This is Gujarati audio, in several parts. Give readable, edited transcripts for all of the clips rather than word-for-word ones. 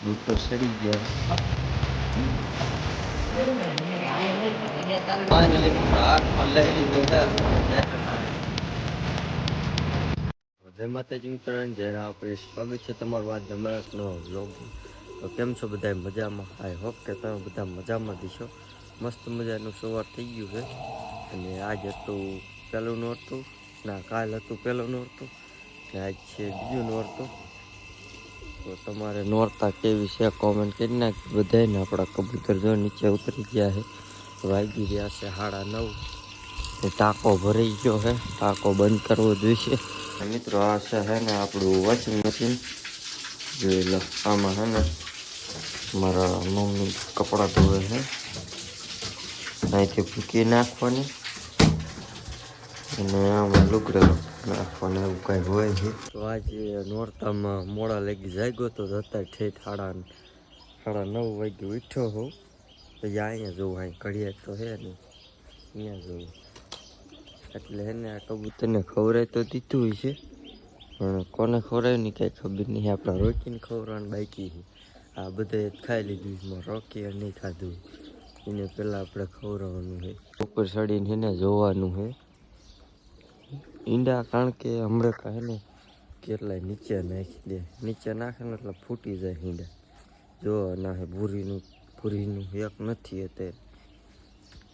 દૂધ તો સડી ગયા. જય માતાજી મિત્રો, જય આપણે સ્વાગત છે તમારું વાત ધમાકનો વ્લોગ. તો કેમ છો બધા મજામાં? આઈ હોપ કે તમે બધા મજામાં દીશો. મસ્ત મજાનું સવાર થઈ ગયું છે અને આજ હતું પહેલું નોરતું, ના કાલ હતું પહેલું નોરતું ને આજ છે બીજું નોરતું. તો તમારે નોરતા કેવી છે કોમેન્ટ કરી નાખ બધાને. આપણા કબૂતર જો નીચે ઉતરી ગયા છે. વાગી રહ્યા છે 9:30. ટાંકો ભરાઈ ગયો છે, ટાંકો બંધ કરવો જોઈશે. મિત્રો આ છે હે ને આપણું વોશિંગ મશીન. જોઈ લો, આમાં હે ને મારા મમ્મી કપડાં ધોવે છે. અહીંથી ફૂકી નાખવાની અને આમાં લુગડા નાખવાના, એવું કાંઈ હોય છે. તો આજે નોરતામાં મોડા લગી જાગ્યો તો અત્યારે ઠેઠ 9:30 વાગે ઉઠ્યો હોઉં. પછી અહીંયા જોવું, અહીં ઘડિયાળ તો છે ને અહીંયા જોવું. એટલે એને આ કબૂતરને ખવડાવી તો દીધું હોય છે, પણ કોને ખવડાવ્યું ને કાંઈ ખબર નહીં. આપણા રોકીને ખવડાવવાનું બાકી છે. આ બધાએ ખાઈ લીધું છે, રોકી નહીં ખાધું. એને પહેલાં આપણે ખવડાવવાનું છે. ઉપર ચડીને એને જોવાનું છે ઈંડા, કારણ કે હમણાં કાંઈ ને કેટલાય નીચે નાખી દે. નીચે નાખે ને એટલે ફૂટી જાય ઈંડા. જોવા ના હે ભૂરીનું એક નથી અત્યારે.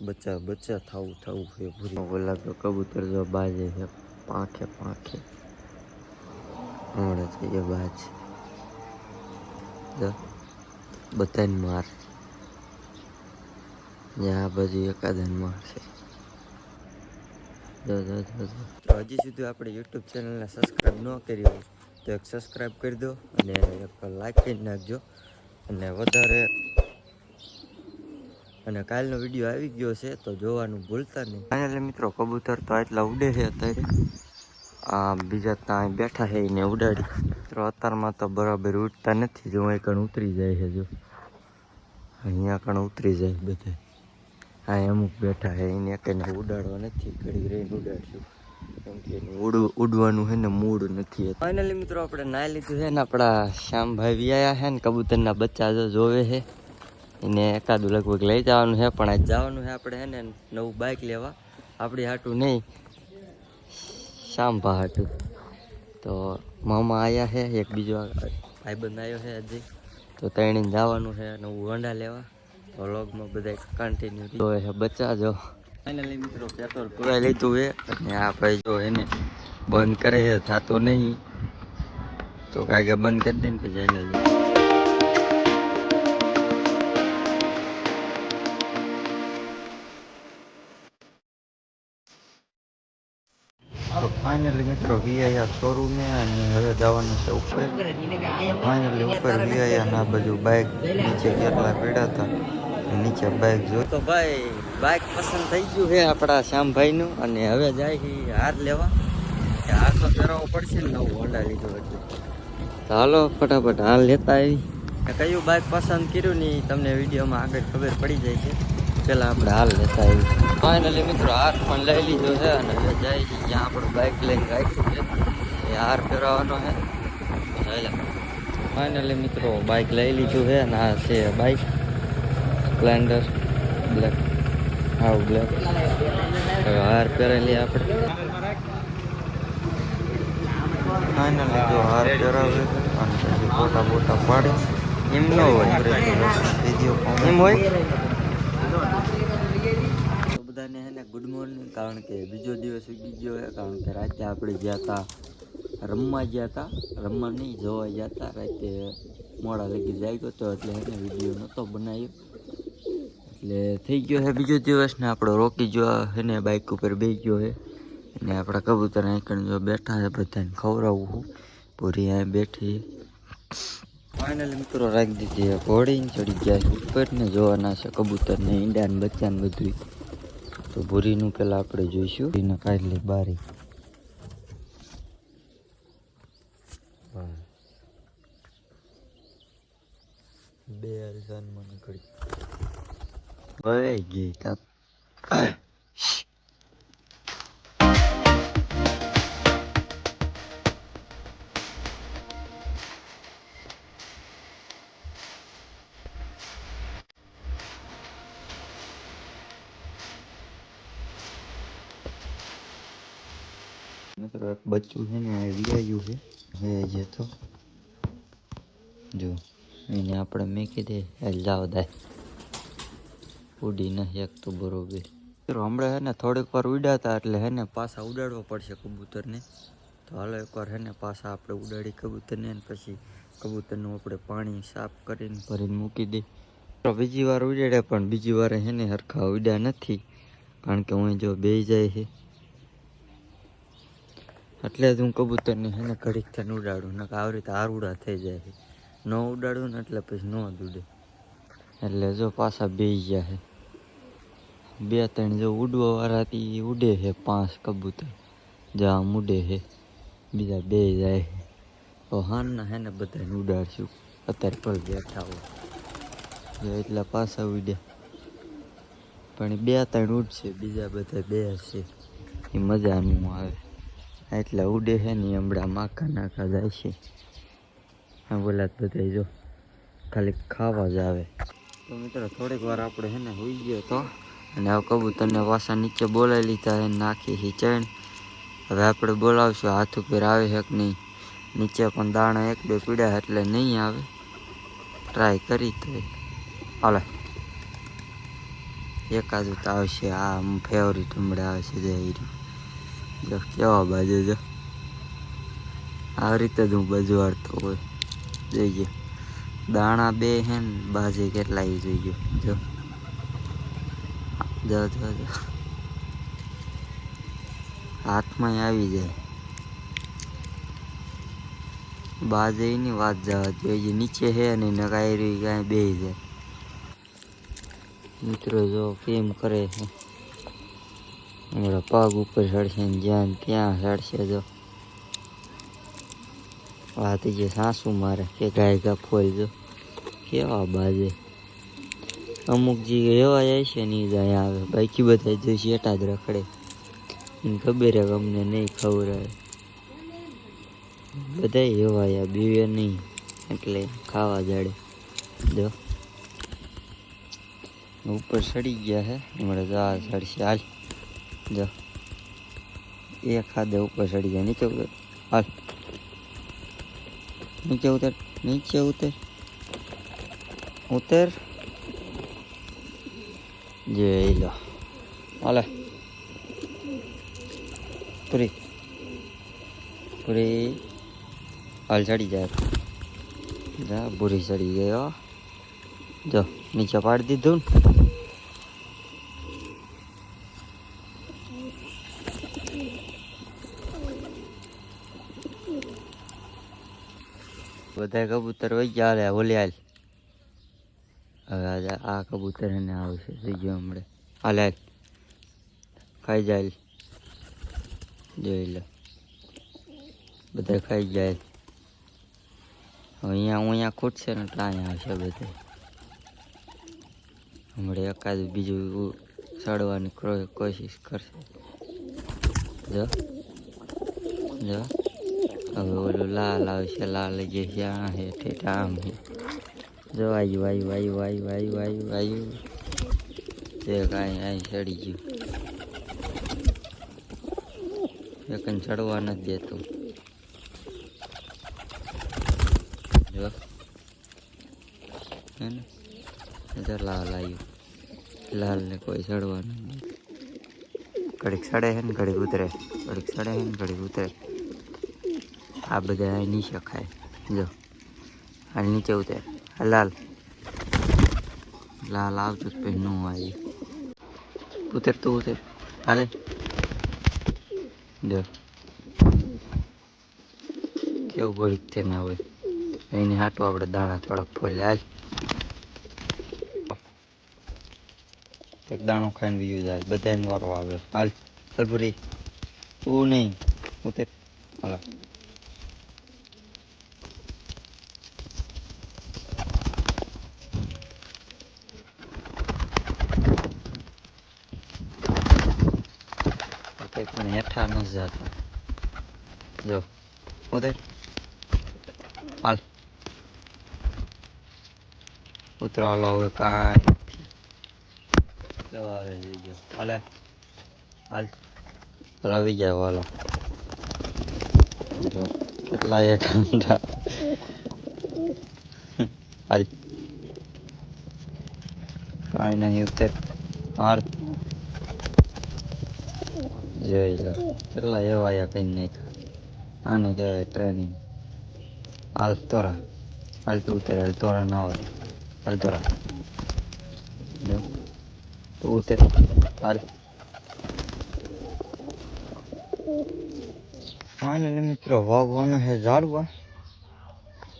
બચ્ચા થવું છે ભૂરી. ઓલા તો કબૂતર જો બાજે છે પાંખે હમણાં થઈ બાજ બધાને માર. આ બાજુ એકાદન માર છે. તો હજી સુધી આપણે યુટ્યુબ ચેનલને સબસ્ક્રાઈબ ન કરી હોય તો એક સબસ્ક્રાઈબ કરી દો અને એક લાઈક કરી નાખજો. અને વધારે અને કાલનો વિડીયો આવી ગયો છે તો જોવાનું ભૂલતા નહીં. ફાઇનલી મિત્રો કબૂતર તો આટલા ઉડે છે અત્યારે. આ બીજા ત્યાં બેઠા છે એને ઉડાડી. મિત્રો અત્યારમાં તો બરાબર ઉડતા નથી. જો અહીં કણ ઉતરી જાય છે, જો અહીંયા કણ ઉતરી જાય બધા. હા અમુક બેઠા છે, એને કઈને ઉડાડવા નથી. ઘડી રહીને ઉડાડશું, કેમ કે ઉડવાનું છે ને મૂડ નથી. ફાઇનલી મિત્રો આપણે નાહી લીધું છે ને આપણા શ્યામભાઈ વ્યાયા છે ને કબૂતરના બચ્ચા જોવે છે. એને એકાદું લગભગ લઈ જવાનું છે, પણ આજ જવાનું છે આપણે છે ને નવું બાઇક લેવા. આપણી હાટું નહીં, શ્યામભા હાટું. તો મામા આવ્યા છે, એક બીજો ભાઈબંધ આવ્યો છે હજી. તો ત્રણેય જવાનું છે નવું હોન્ડા લેવા. તો વ્લોગમાં બધા કન્ટિન્યુ જોવે છે બચ્ચા. જો ફાઇનલી મિત્રો પેટ્રોલ પુરાઈ લીધું છે અને આ ભાઈ જો એને બંધ કરે છે, થતો નહીં. તો કાંઈ બંધ કરી દે ને પછી એને તો ફાઇનલી મિત્રો વીઆઈઆર શોરૂમે અને હવે જવાનું છે ઉપર. ફાઇનલી ઉપર વીઆઈઆર ના બાજુ બાઇક નીચે કેટલા પડ્યા હતા, નીચે બાઇક જો. તો ભાઈ બાઇક પસંદ થઈ ગયું છે આપણા શ્યામભાઈનું. અને હવે જાય છે હાર લેવા. હાર તો ફેરવવો પડશે ને, નવું હોન્ડા લીધું એટલે. હાલો ફટાફટ હાર લેતા આવી. કયું બાઇક પસંદ કર્યું ને તમને વિડીયોમાં આગળ ખબર પડી જાય છે. પેલા આપણે હાલ લેતા આવી. ફાઇનલી મિત્રો હાર પણ લઈ લીધો છે અને હવે જાય છે જ્યાં આપણું બાઇક લઈને રાખ્યું છે એ હાર ફેરવવાનો છે. ફાઇનલી મિત્રો બાઇક લઈ લીધું છે અને આ છે બાઇક સ્પ્લેન્ડર બ્લેક. હા બ્લેક. હવે હાર પહેરેલી આપણે. ફાઇનલી જો હાર પહેરાવે અને પછી ફોટા પાડે. એમ ન હોય વિડીયો એમ હોય. બધાને હે ને ગુડ મોર્નિંગ, કારણ કે બીજો દિવસ ઉગી ગયો છે. કારણ કે રાતે આપણે ગયા હતા રમવા નહીં જોવા ગયા હતા. રાતે મોડા લગી જાગ્યો હતો એટલે એને વિડીયો નહોતો બનાવ્યો. એટલે થઈ ગયો છે બીજો દિવસ ને આપણો રોકી જો એને બાઇક ઉપર બેસી ગયો છે. અને આપણા કબૂતર અહીં જો બેઠા છે, બધાને ખવડાવું હું. પૂરી અહીં બેઠી. ફાઇનલી મિત્રો રાખી દીધી ઘોડીને ચડી ગયા ઉપર ને જોવાના છે કબૂતરને ઈંડા ને બચ્ચા ને બધું. તો ભૂરીનું પેલા આપણે જોઈશું. એને કાઢી લે બારી. બે અરસાનમાં નીકળી ભાઈ ગઈ તા. મિત્રો એક બચ્ચું છે ને વિયાયું છે હે જે તો જો એને આપણે મેકી દે જાવ દે ઉડી નથી એક તો બરોબર. હમણાં હે ને થોડીક વાર ઉડાતા એટલે હે ને પાછા ઉડાડવા પડશે કબૂતરને. તો હાલો એકવાર હે ને પાછા આપણે ઉડાડી કબૂતરને પછી કબૂતરનું આપણે પાણી સાફ કરીને ભરીને મૂકી દઈ. બીજી વાર ઉડાડ્યા પણ બીજી વાર હે ને હરખા ઉડ્યા નથી કારણ કે હું જો બેસી જાય છે એટલે જ હું કબૂતરને હે ને ઘડીક થઈને ઉડાડું ને આવી રીતે આરુડા થઈ જાય છે. ન ઉડાડું ને એટલે પછી ન ઉડે એટલે જો પાછા બેસી ગયા છે. 2-3 જો ઉડવા વાળાથી ઉડે છે 5 કબૂતર જ્યાં ઉડે છે બીજા બે જાય છે. તો હાનના હે ને બધાને ઉડાડશું અત્યારે પર બેઠા હોય એટલા પાછા ઉડ્યા પણ 2-3 ઉડશે બીજા બધા બે છે એ મજા ન આવે એટલે ઉડે છે ને હમણાં નાખા જાય છે. હા બોલા બધા જો ખાલી ખાવા જ આવે. તો મિત્રો થોડીક વાર આપણે હે ને હોઈ ગયો તો અને આ કબૂતરને પાછા નીચે બોલાવી લીધા છે નાખી છે ચણ. હવે આપણે બોલાવશું હાથ ઉપર આવે છે કે નહીં. નીચે પણ દાણા 1-2 પીડ્યા એટલે નહીં આવે ટ્રાય કરી તો હાલે એકાદું તો આવશે. આ ફેવરિટ હમણાં આવશે જો કેવા બાજુ જો આવી રીતે જ હું બજવાડતો હોય જોઈજો દાણા 2 હે ને બાજે કેટલા જોઈજો જો જો જો જો હાથમાં આવી જાય બાજેની વાત જવા જોઈએ નીચે હે ને નકાઈ કાંઈ બેસી જાય. મિત્રો જો કેમ કરે છે હમણાં પગ ઉપર ચડશે ને જ્યાં ત્યાં ચડશે. જો વાત જે સાસુ મારે કે ગાય ગા ફોલ જો કેવા બાજે અમુક જે એવા જાય છે ને એ જાય આવે બાકી બધા જો શેટા જ રખડે એને ખબર હે અમને નહીં ખવડાવે બધા એવા બીવે નહીં એટલે ખાવા જાડે. જો ઉપર ચડી ગયા હે હમણાં જા ચડશે હાલ જો એક ખાધે ઉપર ચડી જાય નીચે ઉતર હાલ નીચે ઉતર નીચે ઉતર ઉતર જે લો હાલે પૂરી પૂરી હાલ ચડી જાય જા પૂરી ચડી ગયો જો નીચે પાડી દીધું ને. બધા કબૂતર વહી ગયા હાલે ઓલી હાલ હવે આ કબૂતર એને આવશે થઈ ગયો હમણાં હાલ હાલ ખાઈ જાય જોઈ લો બધા ખાઈ જાય. અહીંયા ખૂટશે ને એટલે અહીંયા આવશે બધા હમણાં એકાદ બીજું ચડવાની કોશિશ કરશે. જો જો હવે ઓલું લાલ આવશે લાલ જે જ્યાં હે ઠેઠા આમ હે જો વાયુ તે કાંઈ અહીં ચડી ગયું એકને ચડવા નથી દેતું. જો હે ને લાલ આવ્યું લાલને કોઈ ચડવા નથી ઘડીક ચડે છે ને ઘડીક ઉતરે ઘડીક ચડે છે ને ઘડીક ઉતરે. આ બધા અહીં નીચે ખાય જો આ નીચે ઉતરે લાલ લાલ આવતું જ પછી ન આવી ઉતર તો ઉતર હાલે જો કેવું ઘડીક થઈને આવે એની હાટું આપણે દાણા થોડાક ફોલ્યા હાલ એક દાણો ખાઈને બીજું જાય બધાને વારો આવે હાલ સલપુરી તું નહીં ઉતર હાલો પણ હેઠા ન જતા જો ઉતર હાલ ઉતરો હાલો હવે કાંઈ હાલે હાલ આવી જાય હાલો જો કેટલા એક અંડા હાલ કાંઈ નહીં ઉતર હાલ જોઈ લો કેટલા એવા આયા કઈ નાખ્યા આને કહેવાય ટ્રેનિંગ હાલ તોરા હાલ તું ઉતર હાલ તોરા ના હોય હાલ તોરા જો તું ઉતર હાલ ફાઇનલી મિત્રો વાગવાનો છે ઝાડવા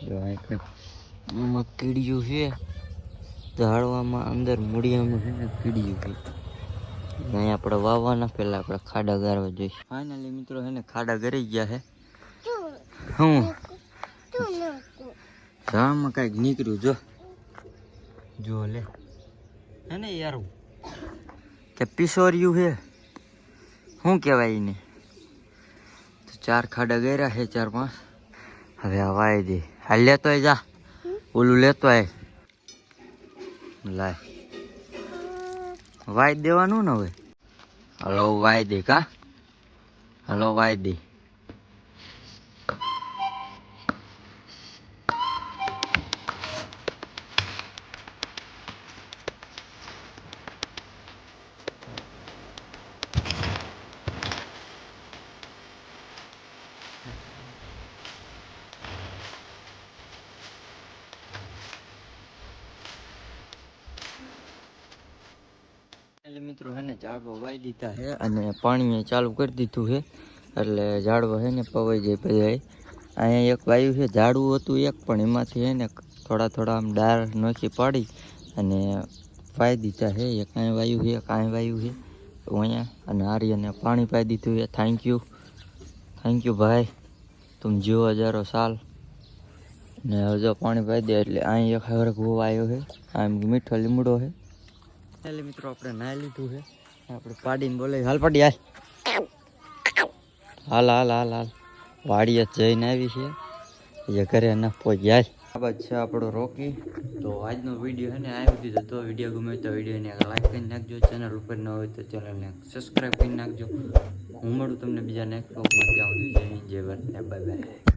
જો આમાં કીડિયું છે ઝાડવામાં અંદર મૂળિયામાં છે ને કીડિયું છે અહીંયા આપણે વાવવાના પહેલા આપણે ખાડા ગારવા જોઈએ ફાઇનલી મિત્રો છે ને ખાડા ગરી ગયા છે હું ઝાડમાં કાંઈક નીકળ્યું જો લે હે ને યાર કે પિસોર્યું છે શું કહેવાય એને 4 ખાડા ગર્યા છે 4-5 હવે આ વાય દે હાલ લેતો જા ઓલું લેતો આય લાય વાય દેવાનું ને હવે હલો વાય દે કા હલો વાય દે મિત્રો હે ને ઝાડવા વાઈ દીધા છે અને પાણી ચાલુ કરી દીધું છે એટલે ઝાડવા છે ને પવાઈ જાય બધા અહીંયા એક વાયુ છે ઝાડવું હતું એક પણ એમાંથી છે ને થોડા આમ ડાર નોખી પાડી અને પાઈ દીધા છે એક કાંઈ વાયુ છે કાંઈ વાયુ છે તો અહીંયા અને આર્યને પાણી પાઈ દીધું છે થેન્ક યુ ભાઈ તું જીવો હજારો સાલ ને હવે જો પાણી પાઈ દે એટલે અહીં એક હરખ હોવા આવ્યો છે આમ મીઠો લીમડો છે એટલે મિત્રો આપણે નાહી લીધું છે આપણે પાડીને બોલે હાલ પાડી હાલ વાડીએ જઈને આવી છે એ ઘરે ના પહોંચ્યા આ બાદ છે આપણો રોકી તો આજનો વિડીયો છે ને આવી દીધો તો વિડીયો ગમે તો વિડીયોને લાઈક કરી નાખજો ચેનલ ઉપર ન હોય તો ચેનલને સબસ્ક્રાઈબ કરી નાખજો હું મળું તમને બીજા નેક્સ્ટ વ્લોગમાં ત્યાં સુધી જય હિન્દ જય ભારત બાય બાય